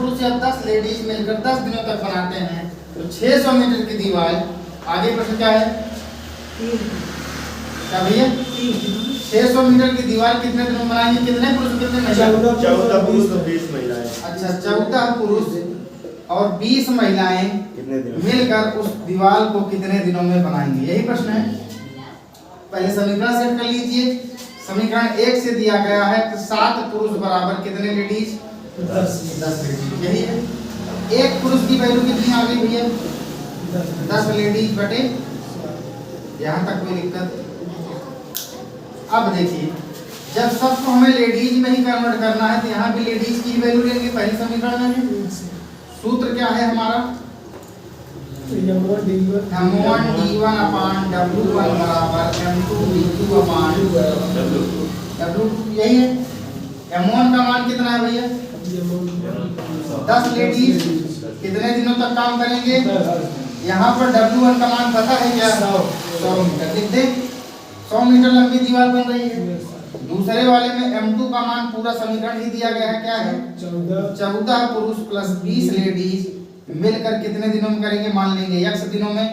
पुरुष या 10 लेडीज मिलकर 10 दिनों तक बनाते हैं तो 600 मीटर की दीवार। आगे प्रश्न क्या है? क्या भैया? 600 मीटर की दीवार कितने दिनों में बनाएंगे? कितने पुरुष कितने महिला? 14 पुरुष और 20 महिलाएं। अच्छा, 14 पुरुष और 20 महिलाएं कितने दिनों मिलकर उस दीवार को कितने दिनों में बनाएंगे? यही प्रश्न है। पहले समीकरण सेट कर लीजिए। समीकरण 1 से दिया गया है कि 7 पुरुष बराबर कितने लेडीज? 10 लेडीज। यही है। एक पुरुष की वैल्यू कितनी आ गई भैया? 10 लेडीज बटे, यहाँ तक कोई दिक्कत? अब देखिए, जब सबको हमें लेडीज में ही कन्वर्ट करना है तो यहाँ भी लेडीज की वैल्यू लेंगे पहले समीकरण में। सूत्र क्या है हमारा? M1 D1 अपान W1 बराबर M2 D2 अपान W2। यही है। M1 का मान कितना है भैया? 10 लेडीज कितने दिनों तक काम करेंगे? यहाँ पर W1 का मान पता है क्या? 100 मीटर। लिख दे। 100 मीटर लंबी दीवार बन रही है। दूसरे वाले में M2 का मान पूरा समीकरण ही दिया गया है। क्या है? 14 पुरुष प्लस 20 लेडीज मिलकर कितने दिनों में करेंगे? मान लेंगे x दिनों में।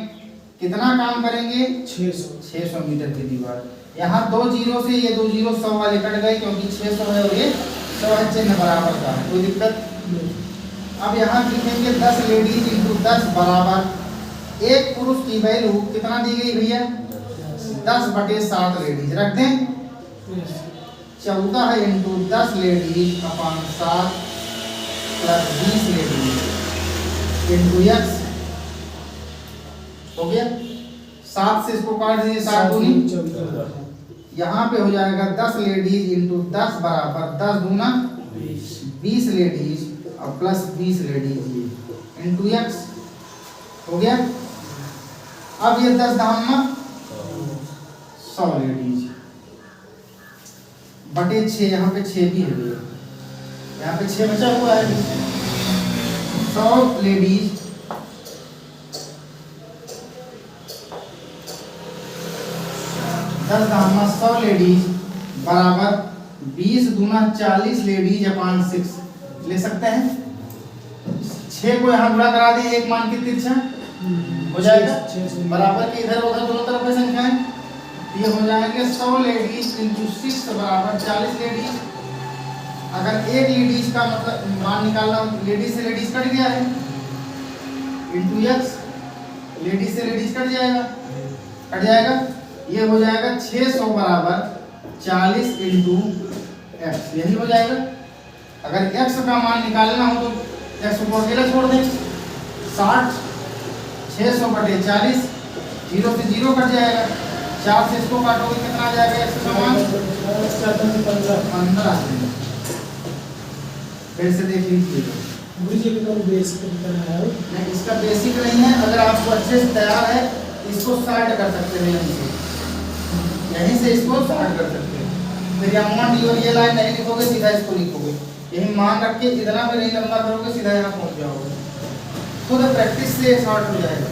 कितना काम करेंगे? 600 मीटर की दीवार। यहाँ 2 जीरो से ये 2 जीरो 100 वाले कट गए क्योंकि 600 है और ये 100 है, चिन्ह बराबर का। कोई दिक्कत? अब यहाँ लिखेंगे 10 लेडीज इंटू 10 बराबर एक पुरुष की वैल्यू कितना दी गई भैया? 10 बटे 7 लेडीज। रख दें। 14 है इंटू 10 लेडीज अपान 7 प्लस 20 लेडीज इंटू x हो गया। 7 से इसको काट दीजिए, 7 दूनी। यहाँ पे हो जाएगा 10 लेडीज इंटू 10 बराबर 10 दूना 20 लेडीज और प्लस 20 लेडीज इंटू x हो गया। अब ये 10 धाम 100 लेडीज बटे 6, यहाँ पे 6 भी है, यहाँ पे 6 बचा हुआ है। 100 लेडीज दस दाम 100 लेडीज बराबर 20 दूना 40 लेडीज अपान 6 ले सकते हैं। 6 को यहाँ गुणा करा दिए, एक मान की तिरछा हो जाएगा बराबर के इधर उधर दोनों तरफ संख्याएं। ये हो जाएंगे 100 लेडीज इंटू 6 बराबर 40 लेडीज। अगर एक लेडीज का मतलब मान निकालना, लेडीज से लेडीज कट गया है इंटू x, लेडीज से लेडीज कट जाएगा। ये हो जाएगा 600 बराबर 40 इंटू x, यही हो जाएगा। अगर x का मान निकालना हो तो x को अकेला छोड़ दें। 60 600 बटे 40, 0 से 0 कट जाएगा। 4 से इसको काटोगे कितना आ जाएगा? x का मान 15। फिर से देख लीजिए। नहीं, इसका बेसिक नहीं है। अगर आपको अच्छे से तैयार है इसको स्टार्ट कर सकते हैं, यहीं से इसको स्टार्ट कर सकते हैं। फिर M1 D1 ये लाइन नहीं लिखोगे, सीधा इसको लिखोगे। यही मान रख के इतना भी नहीं लंबा करोगे, सीधा यहाँ पहुँच जाओगे। खुद प्रैक्टिस से शॉर्ट हो जाएगा।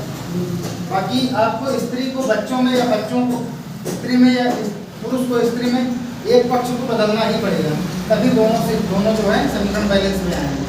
बाकी आपको स्त्री को बच्चों में या बच्चों को स्त्री में या पुरुष को स्त्री में एक पक्ष को बदलना ही पड़ेगा, तभी दोनों जो है समीकरण बैलेंस में आएंगे।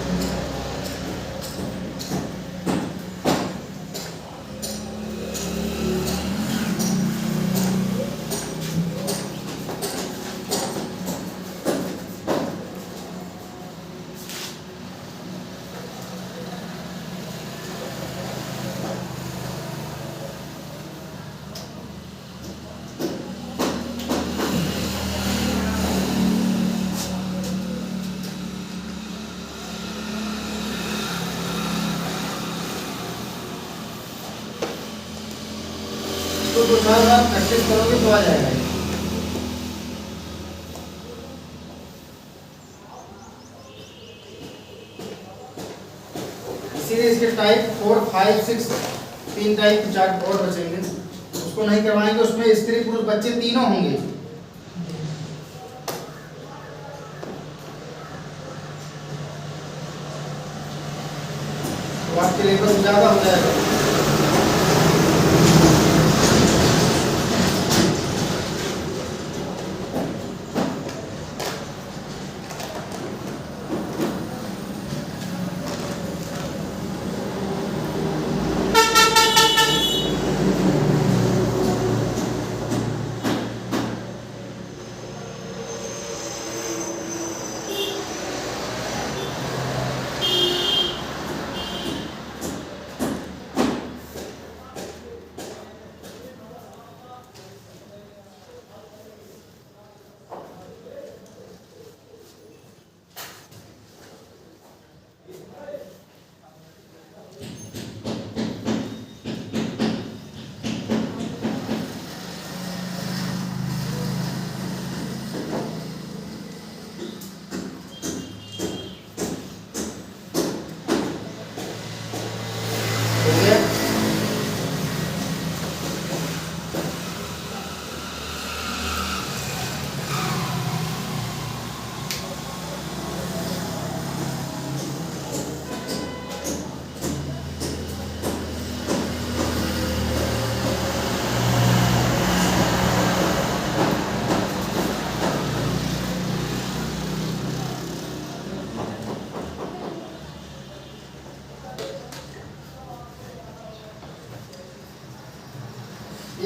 तो 2-4 बार प्रैक्टिस करोगे तो आ जाएगा। इसीलिए इसके टाइप 4, 5, 6 3 टाइप 4 और बचेंगे। उसको नहीं करवाएंगे, उसमें स्त्री पुरुष बच्चे तीनों होंगे। तो आपके लेवल ज्यादा हो जाएगा।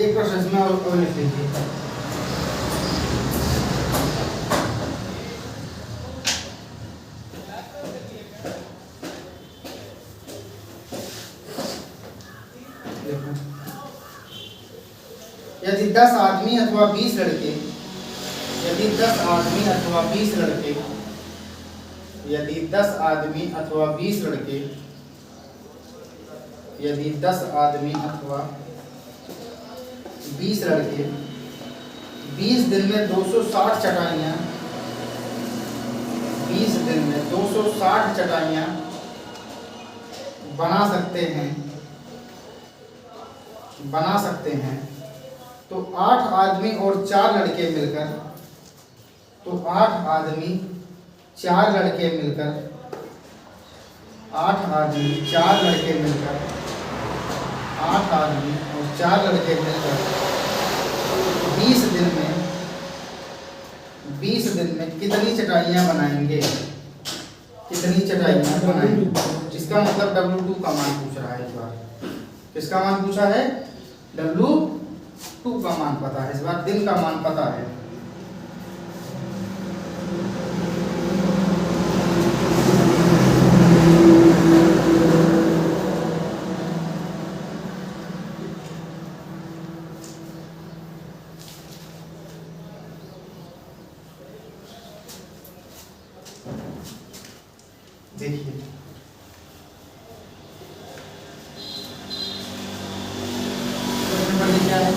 एक प्रश्न इसमें और लिख लीजिए। यदि 10 आदमी अथवा 20 लड़के, यदि 10 आदमी अथवा 20 लड़के, यदि 10 आदमी अथवा 20 लड़के, यदि 10 आदमी अथवा 20 लड़के 20 दिन में 260 चटाइयाँ, 20 दिन में 260 चटाइयाँ बना सकते हैं, तो 8 आदमी और 4 लड़के मिलकर, तो 8 आदमी 4 लड़के मिलकर, 8 आदमी 4 लड़के मिलकर, 8 आदमी और 4 लड़के मिलकर 20 दिन में कितनी चटाइयाँ बनाएंगे, कितनी चटाइयाँ बनाएंगे। इसका मतलब W2 का मान पूछ रहा है इस बार। किसका मान पूछा है? W2 का मान पता है, इस बार दिन का मान पता है। देखिए क्या है?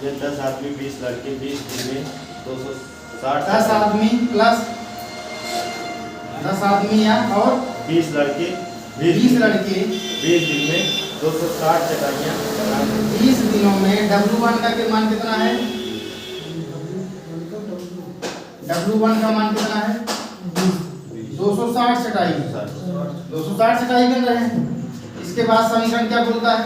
ये 10 आदमी 20 लड़के 20 दिन में 260, 10 आदमी प्लस 10 आदमी या और 20 लड़के 20 लड़के 20 दिन में 260 चटाइयाँ बनाएंगे। 20 दिनों में W1 का मान कितना है? W1 का मान कितना है? 260 चटाई, 260 चटाई बन रहे हैं। इसके बाद समीकरण क्या बोलता है?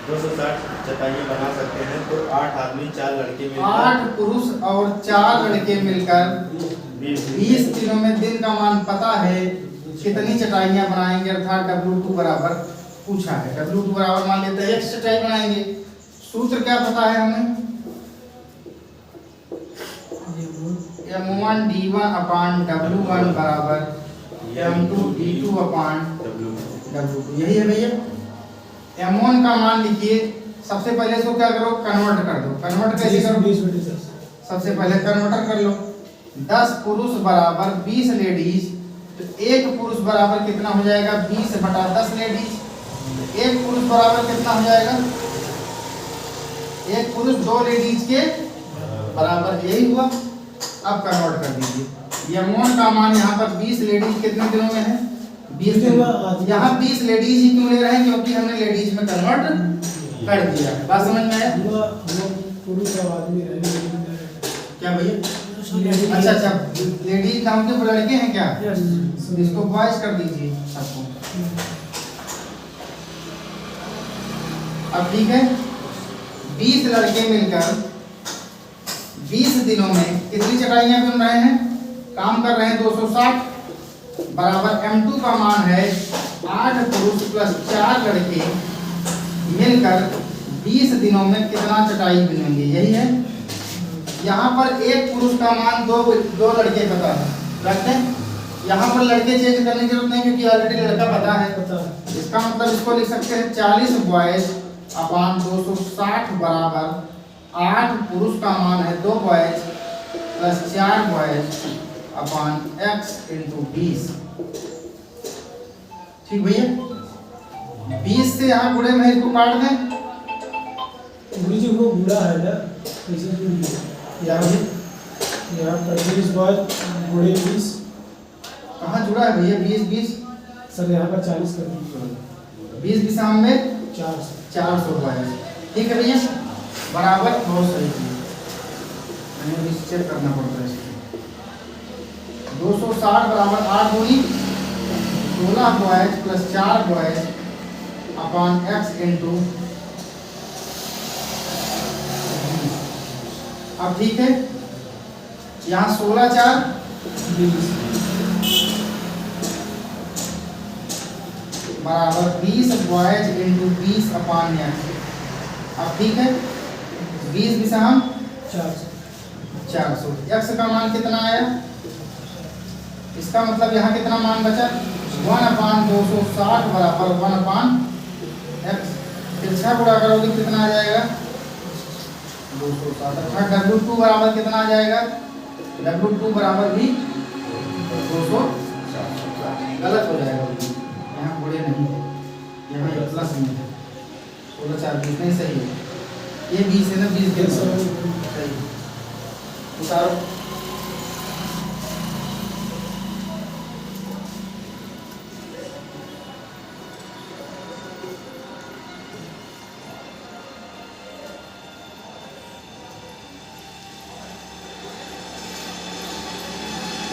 260 चटाइयाँ बना सकते हैं, तो 8 आदमी 4 लड़के मिलकर, 8 पुरुष और 4 लड़के मिलकर 20 दिनों में दिन का मान पता है, कितनी चटाइयाँ बनाएंगे, अर्थात W2 बराबर पूछा है। W2 बराबर मान लेते हैं X चटाई बनाएंगे। सूत्र क्या पता है हमें? M1 D1 अपान W1 बराबर M2 D2 अपान W2। यही है भैया। M1 का मान लिखिए। सबसे पहले इसको क्या करो? कन्वर्ट कर दो। कन्वर्ट कैसे करो? सबसे पहले कन्वर्टर कर लो। 10 पुरुष बराबर 20 लेडीज, तो एक पुरुष बराबर कितना हो जाएगा? 20 बटा 10 लेडीज। एक पुरुष बराबर कितना हो जाएगा? एक पुरुष 2 लेडीज के बराबर, यही हुआ। अब कन्वर्ट कर दीजिए। M1 का मान यहाँ पर 20 लेडीज कितने दिनों में है? 20 दिन। यहाँ 20 लेडीज ही क्यों ले रहे हैं? क्योंकि हमने लेडीज में कन्वर्ट कर दिया है। बात समझ में आया? क्या भैया? अच्छा, लेडीज नाम के लड़के हैं क्या? इसको वॉइस कर दीजिए सबको। अब ठीक है, 20 लड़के मिलकर 20 दिनों में कितनी चटाइयाँ बन रहे हैं? काम कर रहे हैं 260 बराबर M2 का मान है 8 पुरुष प्लस 4 लड़के मिलकर 20 दिनों में कितना चटाई बनेंगे, यही है। यहाँ पर एक पुरुष का मान दो लड़के पता है, रखते हैं। यहाँ पर लड़के चेंज करने की जरूरत नहीं, क्योंकि ऑलरेडी लड़का पता है। इसका मतलब इसको लिख सकते हैं 40 बॉयज अपान 260 बराबर 8 पुरुष का मान है 2 बॉयज प्लस 4 बॉयज अपान X इंटू 20। ठीक भैया? 20 से यहाँ गुणे में इसको काट दें। वो बुरा है ना, यहाँ पर 20 बॉयज गुणे 20 कहाँ जुड़ा है भैया? 20 सर यहाँ पर 40 कर दीजिए। 20 दिशा में 400 बॉयज। ठीक है भैया, बराबर। बहुत सही चीज, हमें चेक करना पड़ता है। 260 बराबर 8 दूनी 16 बॉयज प्लस 4 बॉयज अपान X इंटू। अब ठीक है, यहाँ 16 4 बराबर 20 बॉयज इंटू 20 अपान X। अब ठीक है, 20 विषम 400 400। x का मान कितना आया, इसका मतलब यहाँ कितना मान बचा, 1/260 बराबर 1/x। फिर 6 गुणा करोगे कितना आ जाएगा, 260। अच्छा W2 बराबर कितना आ जाएगा, W2 बराबर भी 260। गलत हो जाएगा, यहाँ बुरे नहीं है, यहाँ ये प्लस में है, 16 4 20 नहीं सही है, ये 20 है ना, 20 के सही उतारो।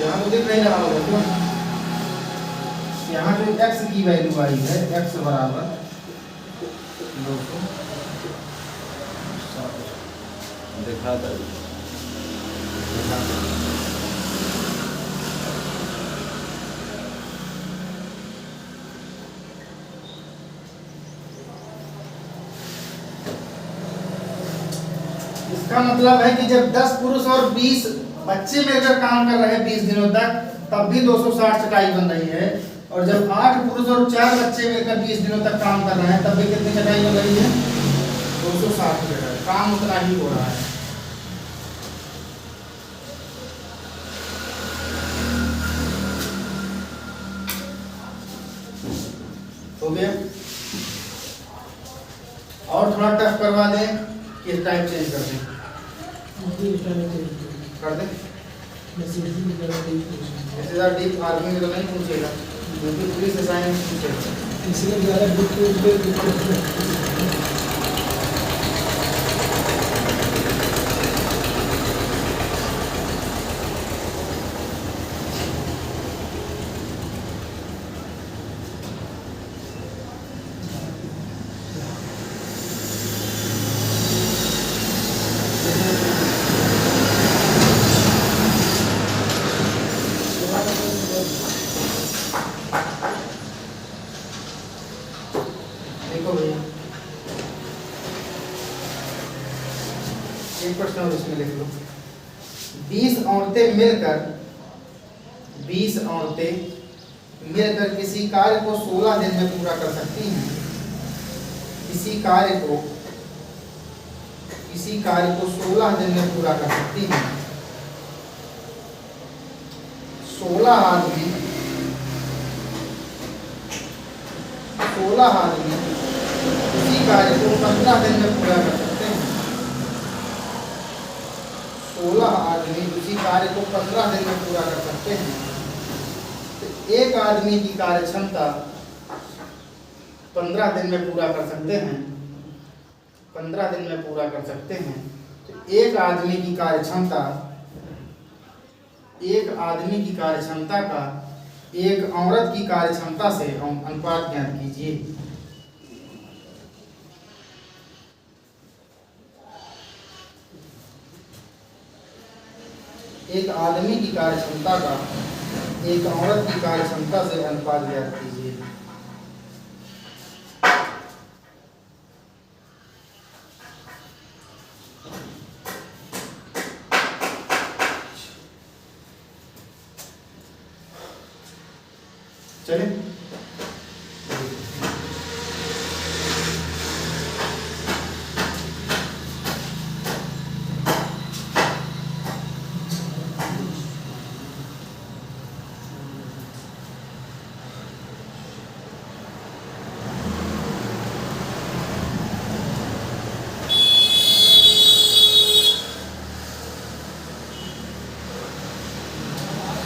यहाँ तो दिख नहीं रहा होगा क्यों, यहाँ जो x की वैल्यू आई है, x बराबर 260 दिखा था। इसका मतलब है कि जब 10 पुरुष और 20 बच्चे मिलकर काम कर रहे हैं 20 दिनों तक, तब भी 260 चटाई बन रही है। और जब 8 पुरुष और 4 बच्चे मिलकर 20 दिनों तक काम कर रहे हैं, तब भी कितनी चटाई बन रही है, 260 चटाई। काम उतना ही हो रहा है। हो गया, और थोड़ा टफ करवा दें कि टाइप चेंज कर दें, कर दें। ऐसे ज़्यादा डीप आर्मी में तो नहीं पूछेगा, क्योंकि पुलिस असाइनमेंट पूछेगा, इसलिए ज़्यादा देखो भैया, एक प्रश्न और इसमें लिख लो। 20 औरतें मिलकर किसी कार्य को 16 दिन में पूरा कर सकती हैं। किसी कार्य को 16 दिन में पूरा कर सकती हैं। 16 आदमी किसी कार्य को 15 दिन में पूरा कर सकते हैं। 16 आदमी किसी कार्य को 15 दिन में पूरा कर सकते हैं। तो एक आदमी की कार्य क्षमता 15 दिन में पूरा कर सकते हैं। 15 दिन में पूरा कर सकते हैं। तो एक आदमी की कार्य क्षमता का एक औरत की कार्य क्षमता से अनुपात ज्ञात कीजिए। एक आदमी की कार्य क्षमता का एक औरत की कार्य क्षमता से अनुपात ज्ञात कीजिए। चले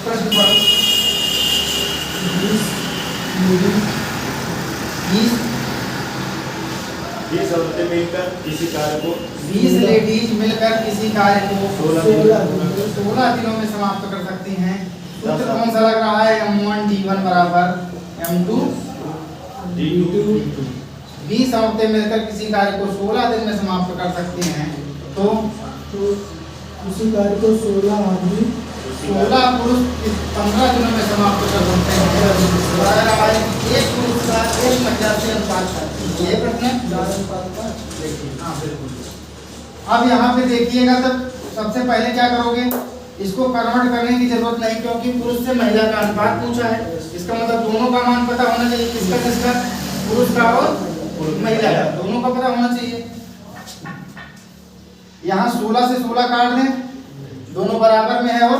प्रश्न पढ़ो। 20 औरतें मिलकर किसी कार्य को 20 लेडीज मिलकर किसी कार्य को 16 दिनों में समाप्त कर सकती हैं। सूत्र कौन सा लग रहा है, M1 T1 बराबर M2 D2। 20 औरतें मिलकर किसी कार्य को 16 दिन में समाप्त कर सकती हैं। तो उसी कार्य को 16 आदमी 16 पुरुष 15 दिनों में समाप्त कर सकते हैं। एक पुरुष का एक 50 से अनुपात है। ये प्रश्न है। देखिए, हाँ बिल्कुल। अब यहाँ पे देखिएगा, तब सबसे पहले क्या करोगे, इसको कन्वर्ट करने की जरूरत नहीं, क्योंकि पुरुष से महिला का अनुपात पूछा है। इसका मतलब दोनों का मान पता होना चाहिए, किसका किसका, पुरुष का और महिला का, दोनों का पता होना चाहिए। यहाँ 16 से 16 काट दें, दोनों बराबर में है और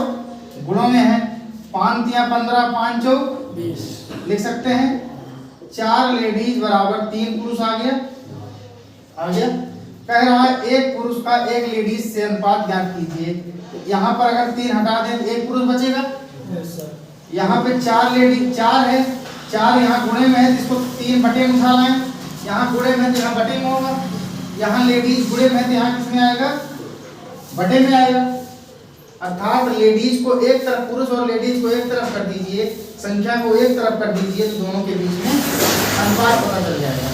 गुणों में है। 5 तिया 15, 5 चौक 20 लिख सकते हैं। 4 लेडीज बराबर 3 पुरुष आ गया। कह रहा है एक पुरुष का एक लेडीज से अनुपात ज्ञात कीजिए। यहाँ पर अगर 3 हटा दें तो एक पुरुष बचेगा। यहाँ पे 4 लेडीज 4 है, 4 यहाँ गुणे में है, जिसको 3 बटे में उठा लाएं। यहाँ गुणे में तो यहाँ बटे में होगा। यहाँ लेडीज गुणे में है तो यहाँ किस में आएगा, बटे में आएगा। अर्थात लेडीज को एक तरफ, पुरुष और लेडीज को एक तरफ कर दीजिए, संख्या को एक तरफ कर दीजिए, तो दोनों के बीच में अनुपात पता चल जाएगा।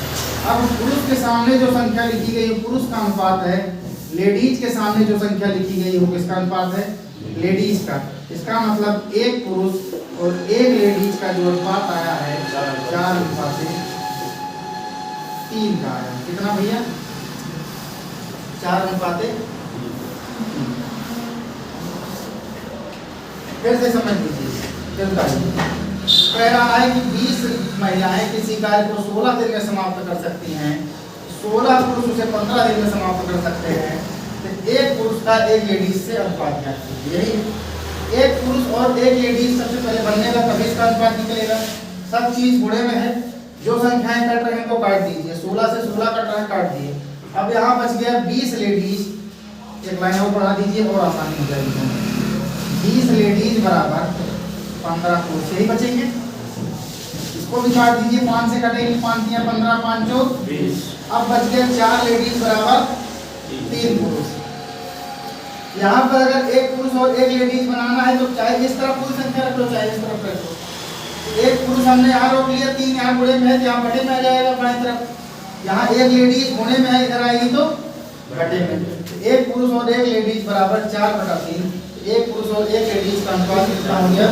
अब पुरुष के सामने जो संख्या लिखी गई है पुरुष का अनुपात है, लेडीज के सामने जो संख्या लिखी गई है वो किसका अनुपात है, लेडीज का। इसका मतलब एक पुरुष और एक लेडीज का जो अनुपात आया है 4:3 का आया। कितना भैया, 4:3। फिर से समझ लीजिए, कह रहा है कि 20 महिलाएं किसी कार्य को 16 दिन में समाप्त कर सकती हैं, 16 पुरुष उसे 15 दिन में समाप्त कर सकते हैं। तो एक पुरुष का एक लेडीज से अनुपात क्या है, यही एक पुरुष और एक लेडीज सबसे पहले बनने का, तभी इसका अनुपात निकलेगा। सब चीज गुणे में है, जो संख्याएं कट रहे हैं को काट दीजिए। 16 से 16 कट रहा है, काट दिए। अब यहाँ बच गया 20 लेडीज, एक लाइन और बढ़ा दीजिए और आसानी हो जाएगी। 20 लेडीज बराबर 15 पुरुष, यही बचेंगे। इसको भी काट दीजिए, 5 से कटेंगे, 5 तिया 15, 5 चौक 20। अब बच गया 4 लेडीज बराबर 3 पुरुष। यहाँ पर अगर एक पुरुष और एक लेडीज बनाना है तो चाहे इस तरफ पूरी संख्या रख लो, चाहे इस तरफ रख लो। एक पुरुष हमने यहाँ रोक लिया, 3 यहाँ गुणे में है तो यहाँ बटे में आ जाएगा बाएं तरफ। यहाँ एक लेडीज गुणे में है, इधर आएगी तो बटे में। एक पुरुष और एक लेडीज बराबर 4/3। एक पुरुष और एक लेडीज का अनुपात कितना हो गया,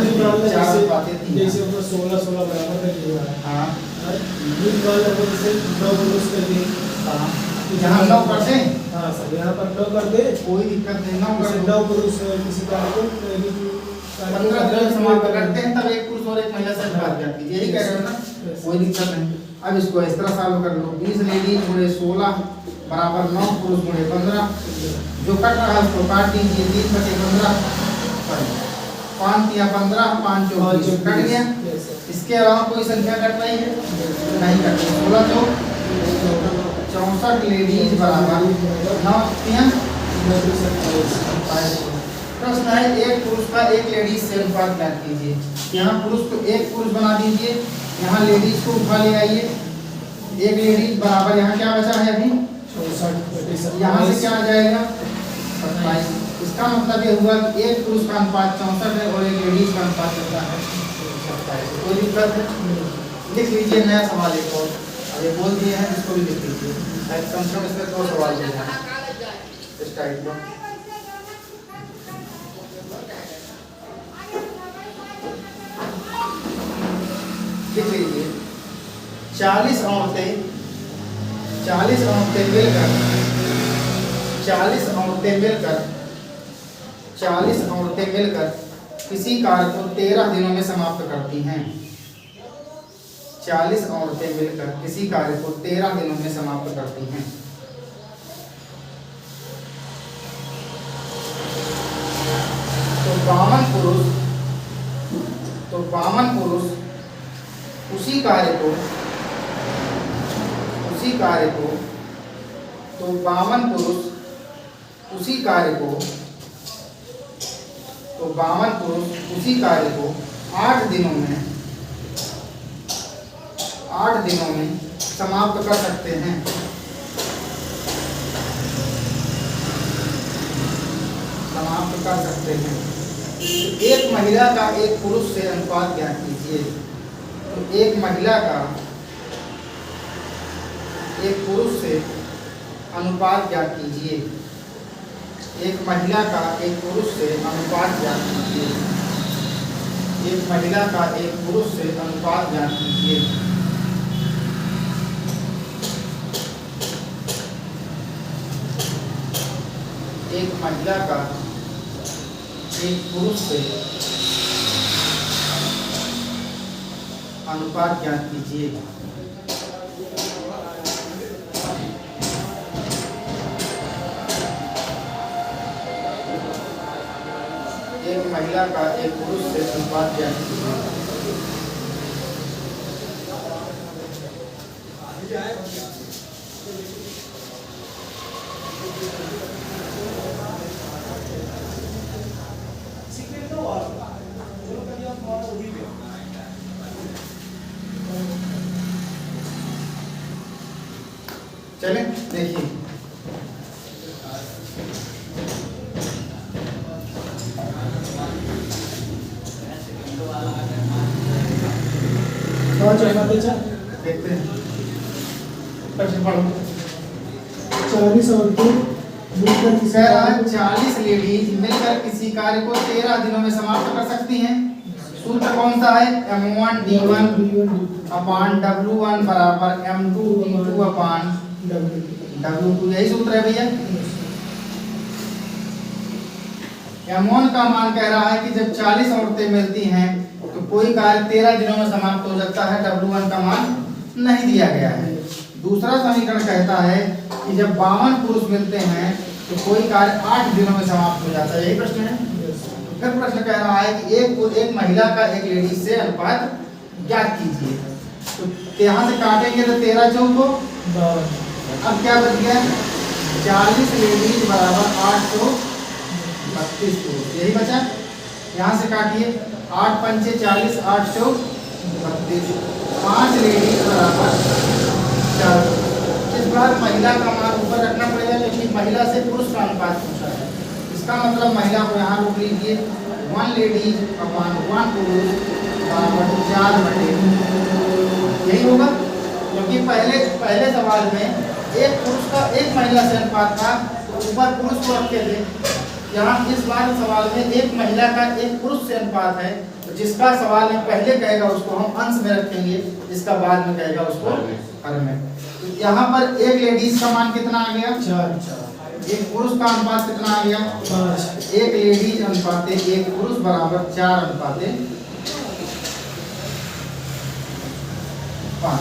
4/3। जैसे ऊपर 16 बराबर कर दिया है। हाँ, इस बार अगर इसे 9 पुरुष कर दिए, हाँ, यहाँ 9 कर दें। हाँ सर, यहाँ पर 9 कर दे, कोई दिक्कत नहीं, 9 कर 9 पुरुष किसी कार्य को 15 दिन में समाप्त करते हैं, तब एक पुरुष और एक महिला से अनुपात ज्ञात कीजिए, यही कह रहे हो ना, कोई दिक्कत नहीं। अब इसको इस तरह सॉल्व कर लो। 20 लेडीज गुणे 16 बराबर 9 पुरुष गुणे 15। जो कट रहा है उसको काट दीजिए, 3/15, 5 तिया 15, 5 चौक 20 कट गया। इसके अलावा कोई संख्या कट रही है, नहीं कट रही। 16 चौक 64 लेडीज बराबर 9 तिया 27। प्रश्न है एक पुरुष का एक लेडीज से अनुपात ज्ञात कीजिए। यहाँ पुरुष को एक पुरुष बना दीजिए, यहाँ लेडीज को उठा ले आइए। एक लेडीज बराबर यहाँ क्या बचा है अभी 64, यहाँ से क्या आ जाएगा 27। इसका मतलब ये हुआ कि एक पुरुष का अनुपात 64 है और एक लेडीज का अनुपात कितना है 27। कोई दिक्कत है, लिख लीजिए नया सवाल एक और। अब ये बोल दिए हैं, इसको भी लिख लीजिए, कम से कम इसमें 2 सवाल दे हैं इस टाइप का। लिख लीजिए 40 औरतें मिलकर 40 औरतें मिलकर किसी कार्य को 13 दिनों में समाप्त करती हैं। 40 औरतें मिलकर किसी कार्य को 13 दिनों में समाप्त करती हैं। तो 52 पुरुष उसी कार्य को तो 52 पुरुष उसी कार्य को 8 दिनों में समाप्त कर सकते हैं। एक महिला का एक पुरुष से अनुपात ज्ञात कीजिए। तो एक महिला का एक पुरुष से अनुपात ज्ञात कीजिए। एक महिला का एक पुरुष से अनुपात ज्ञात कीजिए। एक महिला का एक पुरुष से अनुपात ज्ञात कीजिए। एक महिला का एक पुरुष से अनुपात ज्ञात कीजिए। एक महिला का एक पुरुष से अनुपात ज्ञात कीजिए। चलें देखिए, देखते हैं प्रश्न पढ़ो। 40 औरतें मिलकर किसी कह रहा है कार्य 40 लेडीज मिलकर किसी कार्य को 13 दिनों में समाप्त कर सकती हैं। सूत्र कौन सा है? M1D1 अपान W1 बराबर M2D2 अपान W2। यही सूत्र है भैया। M1 का मान कह रहा है कि जब 40 औरतें मिलती हैं तो कोई कार्य 13 दिनों में समाप्त हो सकता है। W1 का मान नहीं दिया गया है। दूसरा समीकरण कहता है कि जब 52 पुरुष मिलते हैं तो कोई कार्य 8 दिनों में समाप्त हो जाता है। यही प्रश्न है। फिर प्रश्न कह रहा है कि एक महिला का एक लेडीज से अनुपात ज्ञात कीजिए। तो यहाँ से काटेंगे तो 13 चौको, अब क्या बच गया? 40 लेडीज बराबर 8 चौक 32 पुरुष, यही बचा। यहाँ से काटिए, 8 पंचे 40, 8 चौक 32, 5 लेडीज बराबर 4। इस बार महिला का मान ऊपर रखना पड़ेगा क्योंकि महिला से पुरुष का अनुपात पूछा है। इसका मतलब महिला को यहाँ रोक लीजिए। 1 लेडीज अपान 1 पुरुष बराबर 4/2। यही होगा क्योंकि पहले सवाल में एक पुरुष का एक महिला से अनुपात था, तो ऊपर पुरुष को रखे थे। यहाँ इस बार सवाल में एक महिला का एक पुरुष से अनुपात है, तो जिसका सवाल में पहले कहेगा उसको हम अंश में रखेंगे, जिसका बाद में कहेगा उसको हर में। तो यहाँ पर एक लेडीज का मान कितना आ गया? 4। एक पुरुष का अनुपात कितना आ गया? 5। एक लेडीज अनुपाते एक पुरुष बराबर 4 अनुपाते 5।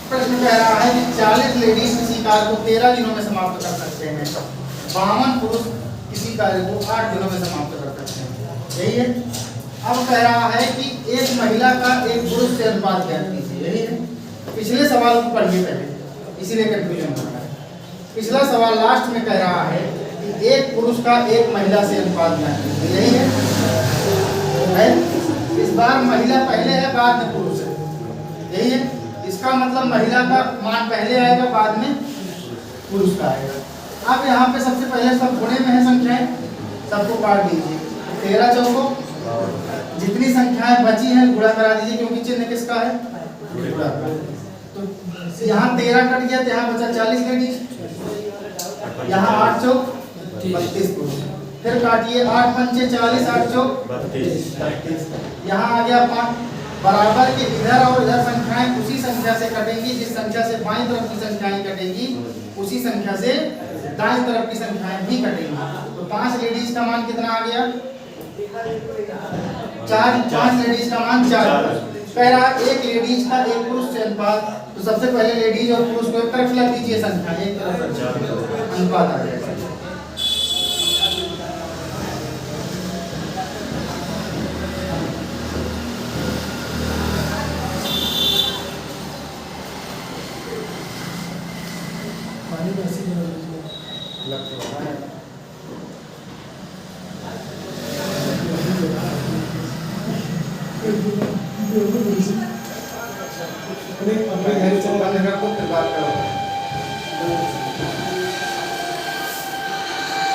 प्रश्न कह रहा है कि 40 लेडीज किसी कार्य को 13 दिनों में समाप्त कर सकते हैं। 52 पुरुष किसी कार्य को 8 दिनों में समाप्त कर सकते हैं। यही है। अब कह रहा है कि एक महिला का एक पुरुष से अनुपात ज्ञात कीजिए। यही है। पिछले सवाल को पढ़िए पहले, इसीलिए कंफ्यूजन हो रहा है। पिछला सवाल लास्ट में कह रहा है कि एक पुरुष का एक महिला से अनुपात ज्ञात कीजिए। यही है। इस बार महिला पहले है, बाद में पुरुष है। यही है। इसका मतलब महिला का मान पहले आएगा, बाद में पुरुष का आएगा। अब यहाँ पे सबसे पहले सब गुणे में है संख्याएं, सबको काट दीजिए। 13 चौको, जितनी संख्याएं बची हैं गुणा करा दीजिए क्योंकि चिन्ह किसका है? गुणा का। तो यहाँ 13 कट गया तो यहाँ बचा 40 लेडीज। यहाँ 8 चौक 32 पुरुष। फिर काटिए, 8 पंचे 40, 8 चौक 32। यहाँ आ गया 5। बराबर के इधर और इधर संख्याएं उसी संख्या से कटेंगी, जिस संख्या से बाईं तरफ की संख्याएं कटेंगी उसी संख्या से दाईं तरफ की संख्याएं भी कटेंगी। तो 5 लेडीज का मान कितना आ गया? 4। 5 लेडीज का मान 4। कह रहा एक लेडीज का एक पुरुष से अनुपात, तो सबसे पहले लेडीज और पुरुष को एक तरफ लग दीजिए, संख्या एक तरफ अनुपात आ जाएगा। अपने घर से बात करो।